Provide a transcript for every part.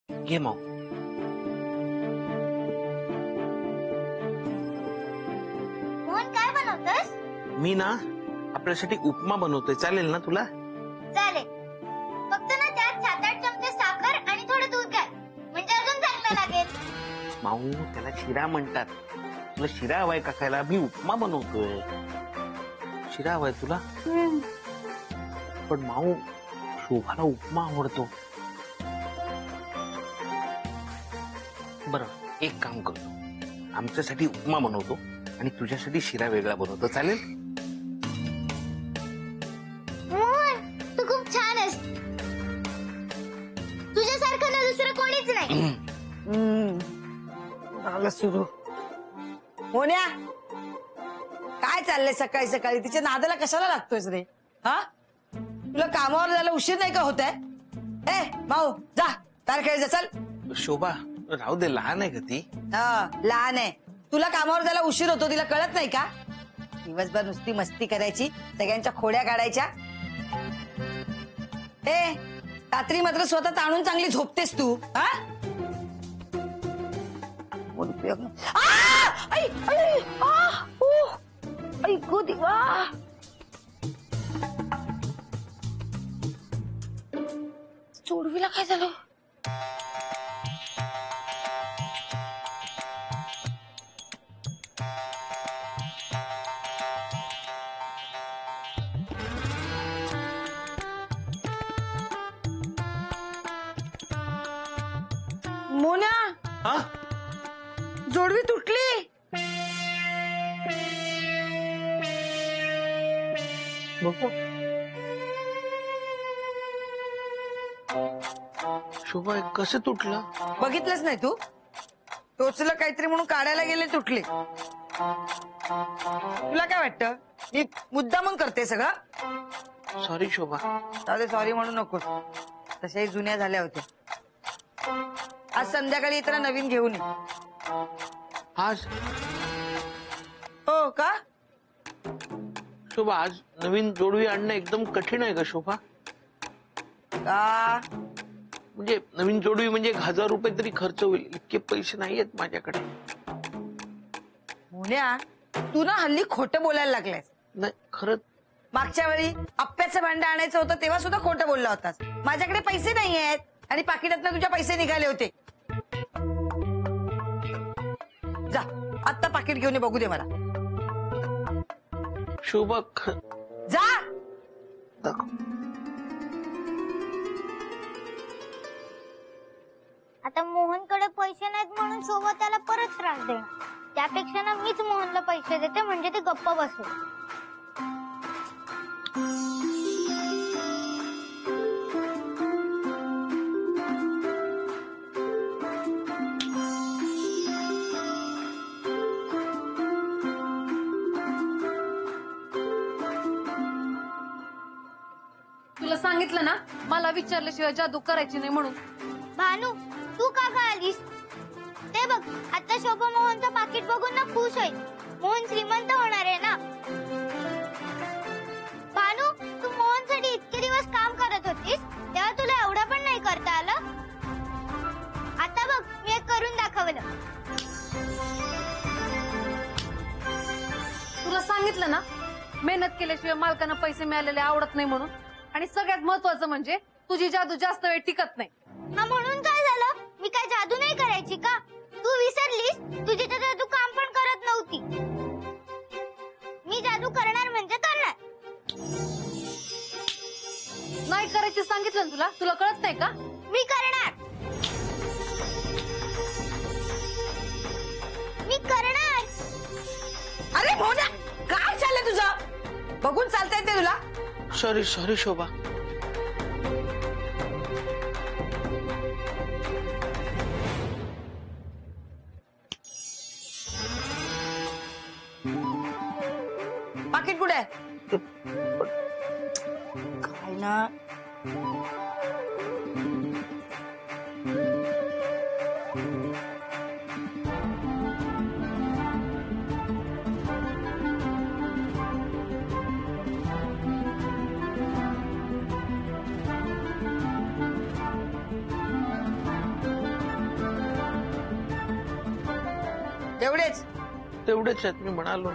घे माऊ. मोहन काय बनवतोस? मी ना आपल्यासाठी उपमा बनवतोय, चालेल ना तुला? चालेल, फक्त ना त्यात 7-8 चमचे साखर आणि थोडं दूध घाल, म्हणजे अजून चांगलं लागेल. माऊ त्याला शिरा म्हणतात. तुला शिरा हवाय का खायला? मी उपमा बनवतोय. शिरा हवाय तुला? पण माऊ शोभाला उपमा आवडतो. बरं एक काम करतो, आमच्यासाठी उपमा बनवतो आणि तुझ्यासाठी शिरा वेगळा बनवतो, चालेल? मोहन तू खूप छान आहेस, तुझ्यासारखं ना दुसरं कोणीच नाही. झालं सुरू. मोन्या काय चाललंय सकाळी सकाळी? तिच्या नादाला कशाला लागतोयस रे? हा, तुला कामावर जायला उशीर नाही का होत आहे? ए भाऊ जा, तार खेळ जा, चल. शोभा राहू दे, लहान आहे का ती? लहान आहे. तुला कामावर जायला उशीर होतो, तिला कळत नाही का? दिवसभर नुसती मस्ती करायची, सगळ्यांच्या खोड्या काढायच्या. ए रात्री मात्र स्वतः ताणून चांगली झोपतेस तू. हा उपयोग जोडवीला काय झालं? मोन्या हा जोडवी तुटली. शोभा कसं तुटलं? बघितलंच नाही तू? टोचलं काहीतरी म्हणून काढायला गेले, तुटले. तुला काय वाटतं मी मुद्दामून करते सगळं? सॉरी शोभा. चालेल, सॉरी म्हणू नकोस, तशाही जुन्या झाल्या होत्या. आज संध्याकाळी इतर नवीन घेऊन ये. आज? हो का? शोभा आज नवीन जोडवी आणणं एकदम कठीण आहे का शोभा? का? म्हणजे नवीन जोडवी म्हणजे 1000 रुपये तरी खर्च होईल, इतके पैसे नाहीयेत माझ्याकडे. मोन्या तू ना हल्ली खोटं बोलायला लागलायस. नाही खरंच. मागच्या वेळी आप्याचं भांडं आणायचं होतं तेव्हा सुद्धा खोटं बोलला होतास. माझ्याकडे पैसे नाही आहेत आणि पाकिटातनं तुझ्या पैसे निघाले होते. जा आत्ता पाकिट घेऊन ये, बघू दे मला. शोभा जा. आता मोहनकडे पैसे नाहीत म्हणून शोभा त्याला परत त्रास देणार. त्यापेक्षा ना मीच मोहनला पैसे देते, म्हणजे ते गप्प बसेल. तुला सांगितलं ना मला विचारल्याशिवाय जादू करायची नाही म्हणून. भानू तू का आलीस? ते बघ आता शोभा मोहनचं पाकिट बघून ना खुश होईल. मोहन श्रीमंत होणार आहे ना. भानू तू मोहनसाठी इतके दिवस काम करत होतीस, तेव्हा तुला एवढं पण नाही करता आलं. आता बघ मी एक करून दाखवलं. तुला सांगितलं ना मेहनत केल्याशिवाय मालकांना पैसे मिळालेले आवडत नाही म्हणून. आणि सगळ्यात महत्वाचं म्हणजे तुझी जादू जास्त वेळ टिकत नाही. हा म्हणून काय झालं? मी काय जादू नाही करायची का? तू विसरलीस, तुझी तर जादू काम पण करत नव्हती. मी जादू करणार म्हणजे करणार. नाही करायची सांगितलं ना तुला, तुला कळत नाही का? मी करणार. मी करणार. अरे मोन्या काय चाललंय तुझं? बघून चालता येते तुला? सॉरी सॉरी शोभा. पाकिट कुठे आहे? काय ना तेवढेच. तेवढेच आहेत मी म्हणालो.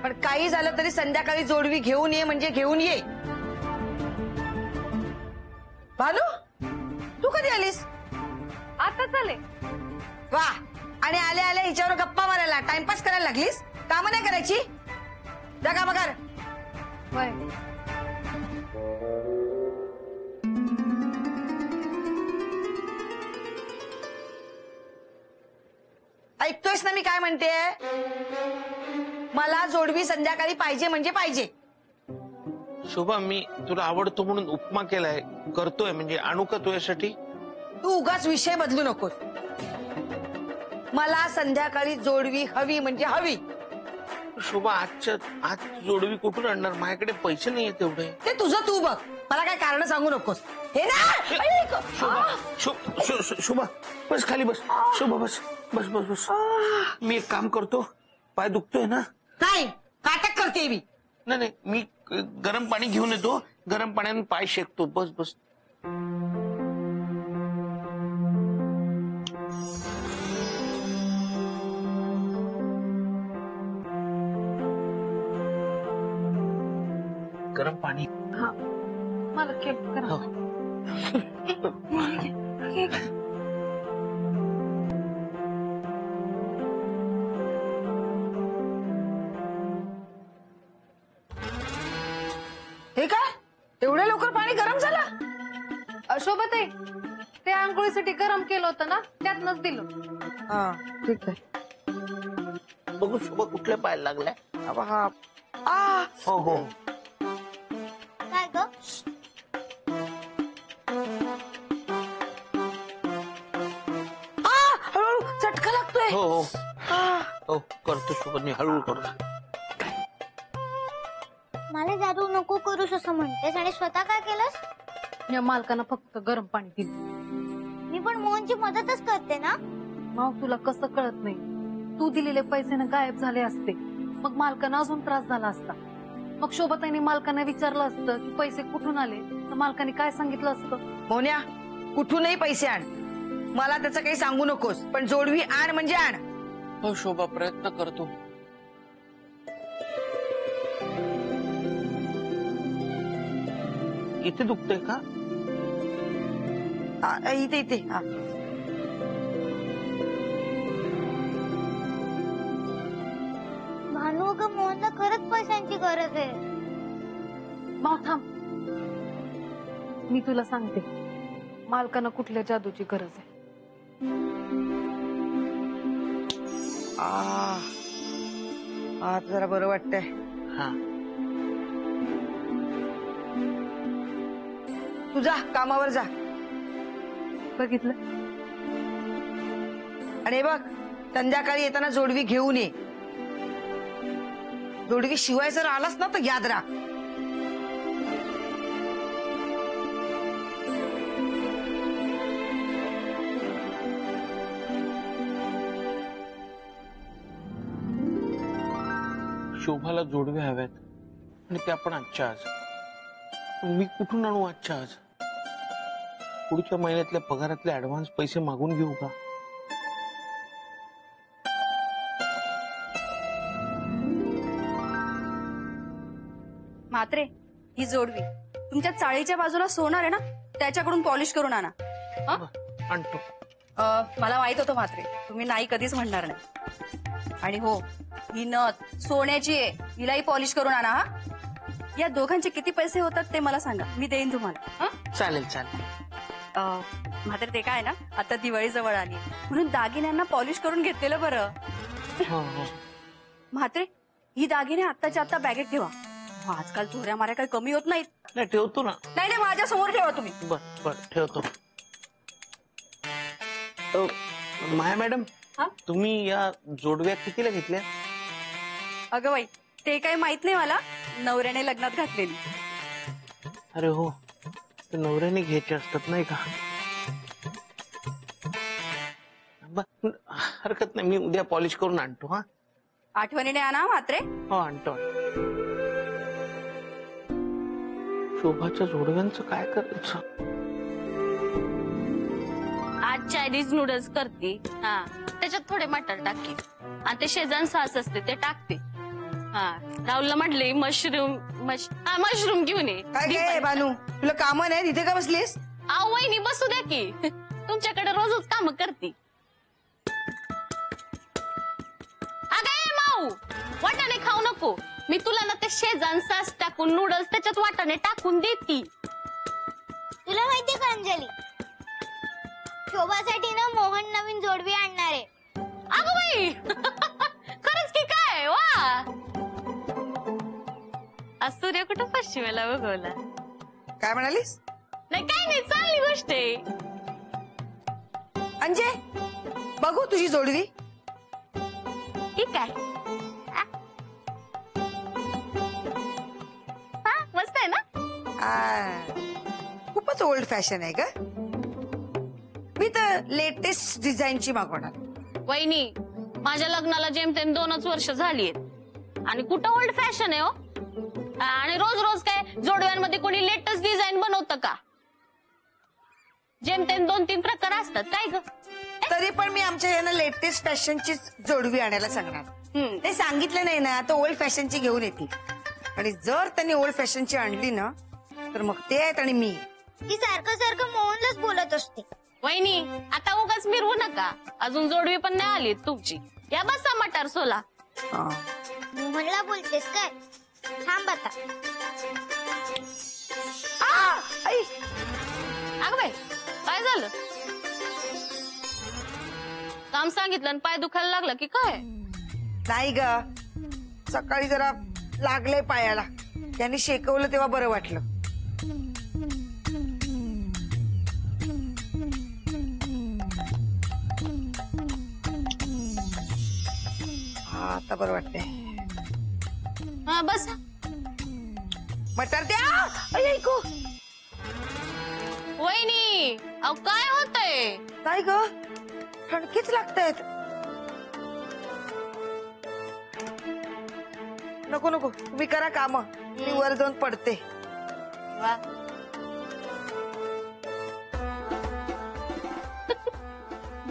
पण काही झालं तरी संध्याकाळी जोडवी घेऊन ये म्हणजे घेऊन ये. भानू तू कधी आलीस? आता चाले. वा. आणि आल्या आल्या हिच्यावर गप्पा मारायला टाइमपास करायला लागलीस? कामं नाही करायची? जा कामं कर. होय. ऐकतोयस ना मी काय म्हणते? मला जोडवी संध्याकाळी पाहिजे म्हणजे पाहिजे. शोभा मी तुला आवडतो म्हणून उपमा केलाय, करतोय, म्हणजे आणू का तुझ्यासाठी? तू उगाच विषय बदलू नकोस. मला संध्याकाळी जोडवी हवी म्हणजे हवी. शोभा आज जोडवी कुठून आणणार? माझ्याकडे पैसे नाहीये तेवढे. ते तुझं तू बघ, मला काय कारण सांगू नकोस. हे ना ऐक. शोभा बस खाली बस. शोभा बस बस बस बस. मी एक काम करतो, पाय दुखतोय ना. नाही काटक करते मी. नाही मी गरम पाणी घेऊन येतो, गरम पाण्याने पाय शेकतो. बस बस. गरम पाणी. हा मला केक करा. हो. हे काय एवढ्या लवकर पाणी गरम झालं? शोभते ते आंघोळीसाठी गरम केलं होतं ना, त्यातनच दिलं. हा ठीक आहे. बघू शोभा कुठल्या पायाला लागलाय? हा आ हो हो. काय ग? हळूहळू चटका लागतोय. हो हो आ, हो करतो शोभा, मी हळूहळू करतो. मला जादू नको करूस असं म्हणतेस आणि स्वतः काय केलंस? या मालकानं फक्त गरम पाणी दिलं. मी पण मोहनची मदतच करते ना. मग तुला कसं कळत नाही? तू दिलेले पैसे ना गायब झाले असते, मग मालकानं अजून त्रास झाला असता. मग शोभाताईने मालकांना विचारलं असतं की पैसे कुठून आले, तर मालकाने काय सांगितलं असतं? मोन्या कुठूनही पैसे आण, मला त्याचं काही सांगू नकोस, पण जोडवी आण म्हणजे आण. हो शोभा प्रयत्न करतो. इथे दुखतंय का? इथे इथे. हा. भानू अगं मोहनला खरंच पैशांची गरज आहे. माव थांब, मी तुला सांगते मालकानं कुठल्या जादूची गरज आहे. आज जरा बरं वाटतंय. हा तू जा कामावर जा. बघितलं? आणि हे बघ संध्याकाळी येताना जोडवी घेऊन ये. जोडवी शिवाय जर आलास ना तर याद राख. शोभाला जोडवे हव्यात आणि त्या पण आजच्या आज. पण मी कुठून आणू आजच्या आज? पुढच्या महिन्यातल्या पगारातले ऍडव्हान्स पैसे मागून घेऊ का? म्हात्रे ही जोडवी तुमच्या चाळीच्या बाजूला सोनार आहे ना, त्याच्याकडून पॉलिश करून आणा. आणतो. मला माहित होतं म्हात्रे तुम्ही नाही कधीच म्हणणार नाही. आणि हो, ही नथ सोन्याची आहे, हिलाही पॉलिश करून आणा. हा, या दोघांचे किती पैसे होतात ते मला सांगा, मी देईन तुम्हाला. हं? चालेल चालेल. म्हात्रे ते काय ना, आता दिवाळी जवळ आली म्हणून दागिन्यांना पॉलिश करून घेतलेलं बरं. हो हो. म्हात्रे ही दागिने आत्ताच्या आता बॅगेत ठेवा. आजकाल चोऱ्या माऱ्या काही कमी होत नाहीत. नाही ठेवतो ना. नाही नाही, माझ्या समोर ठेवा तुम्ही. बर बर ठेवतो. माया मॅडम, हा? तुम्ही या जोडव्या कितीला घेतल्या? अगं बाई, ते काही माहित नाही मला, नवऱ्याने लग्नात घातलेली. अरे हो, ते नवऱ्याने घ्यायचे असतात नाही का? हरकत नाही, मी उद्या पॉलिश करून आणतो. हा आठवणीने आणा म्हात्रे. हो आणतो. शोभाच्या जोडव्यांचं काय करायचं? आज चायनीज नूडल्स करते हा त्याच्यात थोडे मटर टाकते आणि ते शेजवान सॉस असते ते टाकते. हा राहुलला म्हटले मशरूम मशरूम घेऊन ये. काय काय बानू, तुला काम नाही तिथे का बसलीस? आव वहिनी बसू द्या की तुमच्याकडे रोजच काम करते. अगं माऊ वाटाणे खाऊ नको, मी तुला ना ते शेजवान सॉस टाकून नूडल्स त्याच्यात वाटाणे टाकून देती. तुला माहितीये का अंजली, शोभासाठी ना मोहन नवीन जोडवी आणणार आहे. अगं बाई खरंच की काय वा. आज सूर्य कुठं पश्चिमेला उगवला. काय म्हणालीस? नाही काही नाही चांगली गोष्ट आहे. अंजे बघू तुझी जोडवी. ठीक आहे हा मस्त आहे ना. खूपच ओल्ड फॅशन आहे का? मी तर लेटेस्ट डिझाईनची मागवणार. वहिनी माझ्या लग्नाला जेमतेम 2च वर्ष झाली आहेत आणि कुठं ओल्ड फॅशन आहे हो. आणि रोज रोज काय जोडव्यांमध्ये कोणी लेटेस्ट डिझाईन बनवतं का? जेमतेम 2-3 प्रकार असतात काय ग. तरी पण मी आमच्या यांना लेटेस्ट फॅशनचीच जोडवी आणायला सांगणार. ते सांगितलं नाही ना तर ओल्ड फॅशनची घेऊन येतील. आणि जर त्यांनी ओल्ड फॅशनची आणली ना तर मग ते आहेत आणि मी. ती सारखं सारखं मोहनलाच बोलत असते. वहिनी आता उगाच मिरवू नका, अजून जोडवी पण नाही आली तुमची. या बसा मटार सोला. मोहनला बोलतेस काय? थांब आता. अगं बाई काय झालं? काम सांगितलं आणि पाय दुखायला लागला की काय? नाही ग, सकाळी जरा लागले पायाला, त्यांनी शेकवलं तेव्हा बरं वाटलं. आता बरं वाटतंय. हा बस. मटर द्या. ऐकू वहिनी अहो काय होतंय? नाही ग, ठणकीच लागतायत. नको नको तुम्ही करा काम, मी वर जाऊन पडते. वा.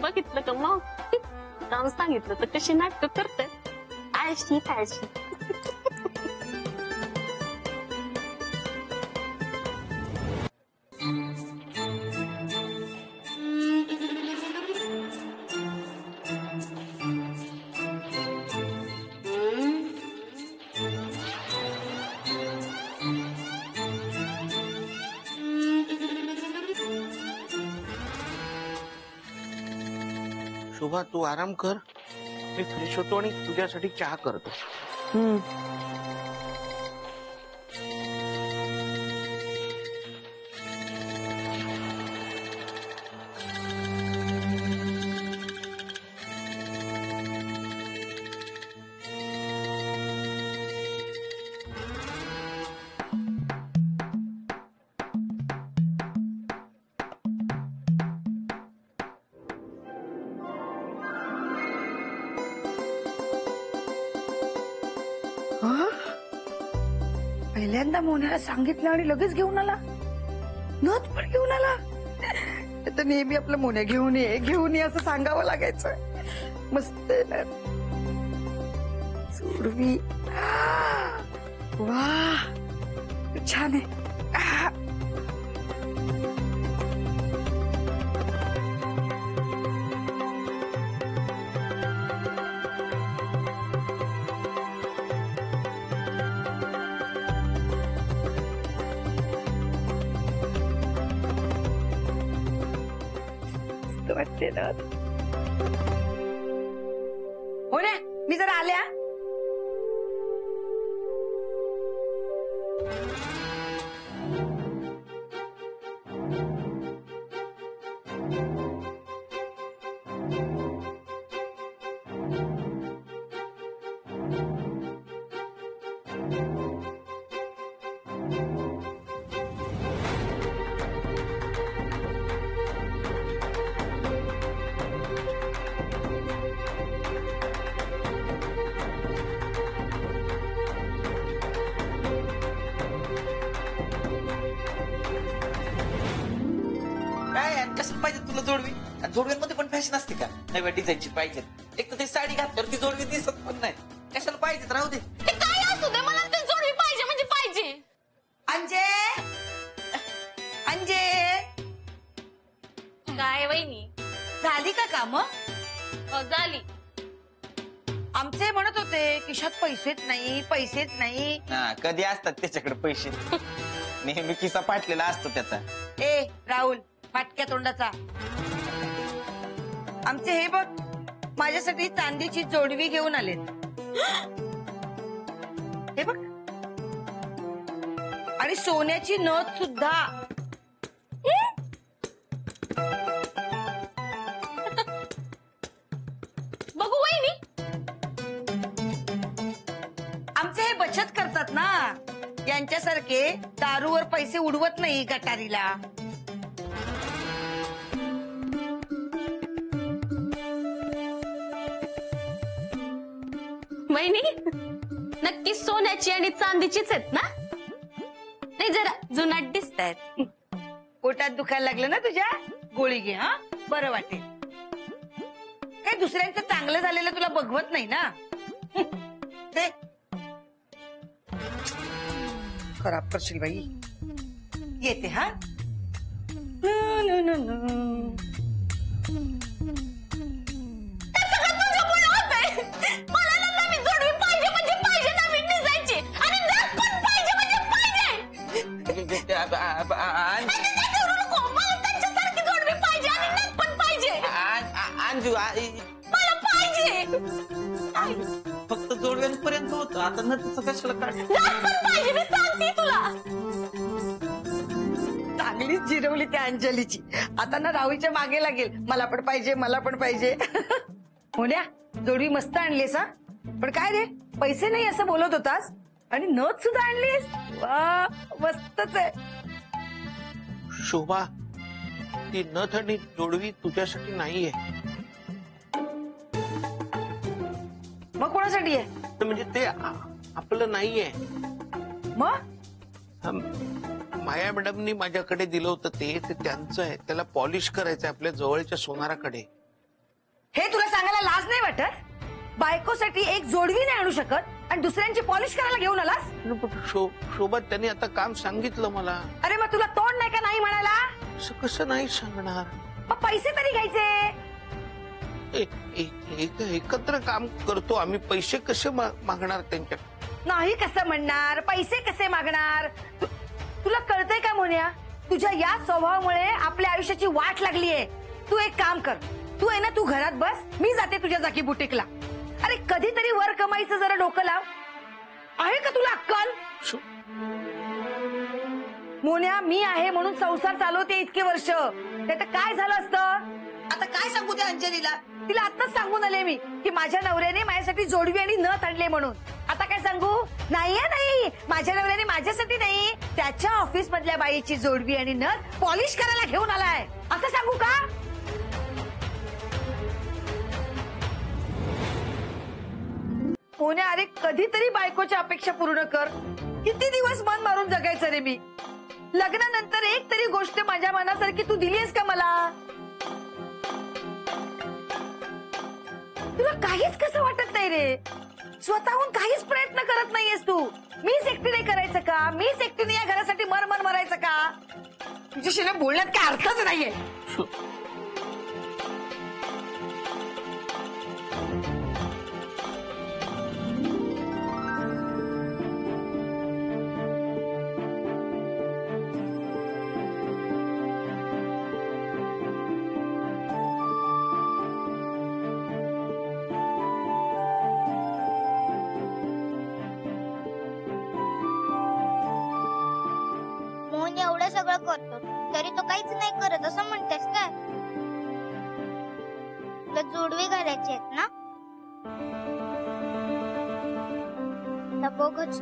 बघितलं का मग काम सांगितलं तर कशी नाटक करते. आळशी आळशी. शोभा तू आराम कर, मी फ्रेश होतो आणि तुझ्यासाठी चहा करतो. पहिल्यांदा मोन्याला सांगितलं आणि लगेच घेऊन आला. नथ पण घेऊन आला. तर नेहमी आपलं मोन्या घेऊन ये असं सांगावं लागायचं. मस्त आहे ना जोडवी. वा छान आहे. वाटते ना. हो ना, मी जरा आल्या. काय कसं पाहिजे तुला जोडवी? जोडव्यांमध्ये पण फॅशन असते का? नव्या डिझाईनची पाहिजे. एक तर ती साडी घातल्यावर ती जोडवी दिसत पण नाही. कशाला पाहिजेत, राहू दे. ते काय असू दे, मला ते जोडवी पाहिजे म्हणजे पाहिजे. अंजे अंजे काय वहिनी? झाली का काम? झाली. आमचे म्हणत होते खिशात पैसेच नाही. हा, कधी असतात त्याच्याकडे पैसे? नेहमी किस्सा पाटलेला असतो त्याचा. ए राहुल, फाटक्या तोंडाचा, आमचे हे बघ माझ्यासाठी चांदीची जोडवी घेऊन आले. हे बघ, आणि सोन्याची नथ सुद्धा. बघू वहिनी. आमचे हे बचत करतात ना, यांच्यासारखे दारूवर पैसे उडवत नाही गटारीला. वहिनी नक्की सोन्याची आणि चांदीचीच आहेत ना? नाही जरा जुनाट दिसत आहेत. पोटात दुखायला लागलं ना तुझ्या? गोळी घे, हा बरं वाटेल. काही दुसऱ्यांचं चांगलं झालेलं तुला बघवत नाही ना. दे. खराब करशील बाई. येते हा. मला ना नवीन जोडवी पाहिजे म्हणजे पाहिजे, नवीन डिझाईनची आणि नथ पण पाहिजे म्हणजे पाहिजे. मला त्यांच्यासारखी जोडवी पाहिजे आणि नथ पण पाहिजे. अंजू मला पाहिजे. फक्त जोडव्यांपर्यंत होतं, आता नथीचं कशाला काढ? नथ पण पाहिजे, मी सांगते तुला. चांगलीच जिरवली त्या अंजलीची. आता ना राहुलच्या मागे लागेल, मला पण पाहिजे. होण्या, जोडवी मस्त आणलीस हा. पण काय रे, पैसे नाही असं बोलत होतास आणि नथ सुद्धा आणलीस. वा, मस्तच आहे. शोभा, ती नथ आणि जोडवी तुझ्यासाठी नाहीये. मग कोणासाठी आहे? तर म्हणजे ते आपलं नाहीये. मग माया मॅडमनी माझ्याकडे दिलं होतं ते त्यांचं आहे. त्याला पॉलिश करायचंय आपल्या जवळच्या सोनाराकडे. हे तुला सांगायला लाज नाही वाटत? बायकोसाठी एक जोडवी नाही आणू शकत आणि दुसऱ्यांची पॉलिश करायला घेऊन आलास? शोभा, त्यांनी आता काम सांगितलं मला. अरे मग तुला तोंड नाही का नाही म्हणायला? असं कसं नाही सांगणार? मग पैसे तरी घ्यायचे. एकत्र काम करतो आम्ही, पैसे कसे मागणार त्यांच्या? नाही कसं म्हणणार, पैसे कसे मागणार? तुला कळतंय का मोन्या, तुझ्या या स्वभावामुळे आपल्या आयुष्याची वाट लागलीये. तू एक काम कर, तू आहे ना, तू घरात बस, मी जाते तुझ्या जागी बुटीकला. अरे कधीतरी वर कमाईचं जरा डोकं लाव. आहे का तुला अक्कल? मोन्या, मी आहे म्हणून संसार चालवते इतके वर्ष. त्यात काय झालं असतं? आता काय सांगू त्या अंजलीला? तिला आत्ताच सांगून आले मी की माझ्या नवऱ्याने माझ्यासाठी जोडवी आणि नथ आणले म्हणून. आता काय सांगू? नाही, माझ्या नवऱ्याने माझ्यासाठी नाही, त्याच्या ऑफिस मधल्या बाईची जोडवी आणि नथ पॉलिश करायला घेऊन आलाय असं सांगू का? मोन्या, अरे कधीतरी बायकोच्या अपेक्षा पूर्ण कर. किती दिवस मन मारून जगायचं रे मी? लग्नानंतर एक तरी गोष्ट माझ्या मनासारखी तू दिलीस का मला? तुला काहीच कसं वाटत नाही रे? स्वतःहून काहीच प्रयत्न करत नाहीयेस तू. मीच एकटीने करायचं का? मीच एकटीने या घरासाठी मर मरायचं का? तुझ्याशी ना बोलण्यात काय अर्थच नाहीये. मोहन एवढं सगळं करतो तरी तो काहीच नाही करत असं म्हणतेस काय? तुला जोडवी घालायची आहेत ना? तर बघच.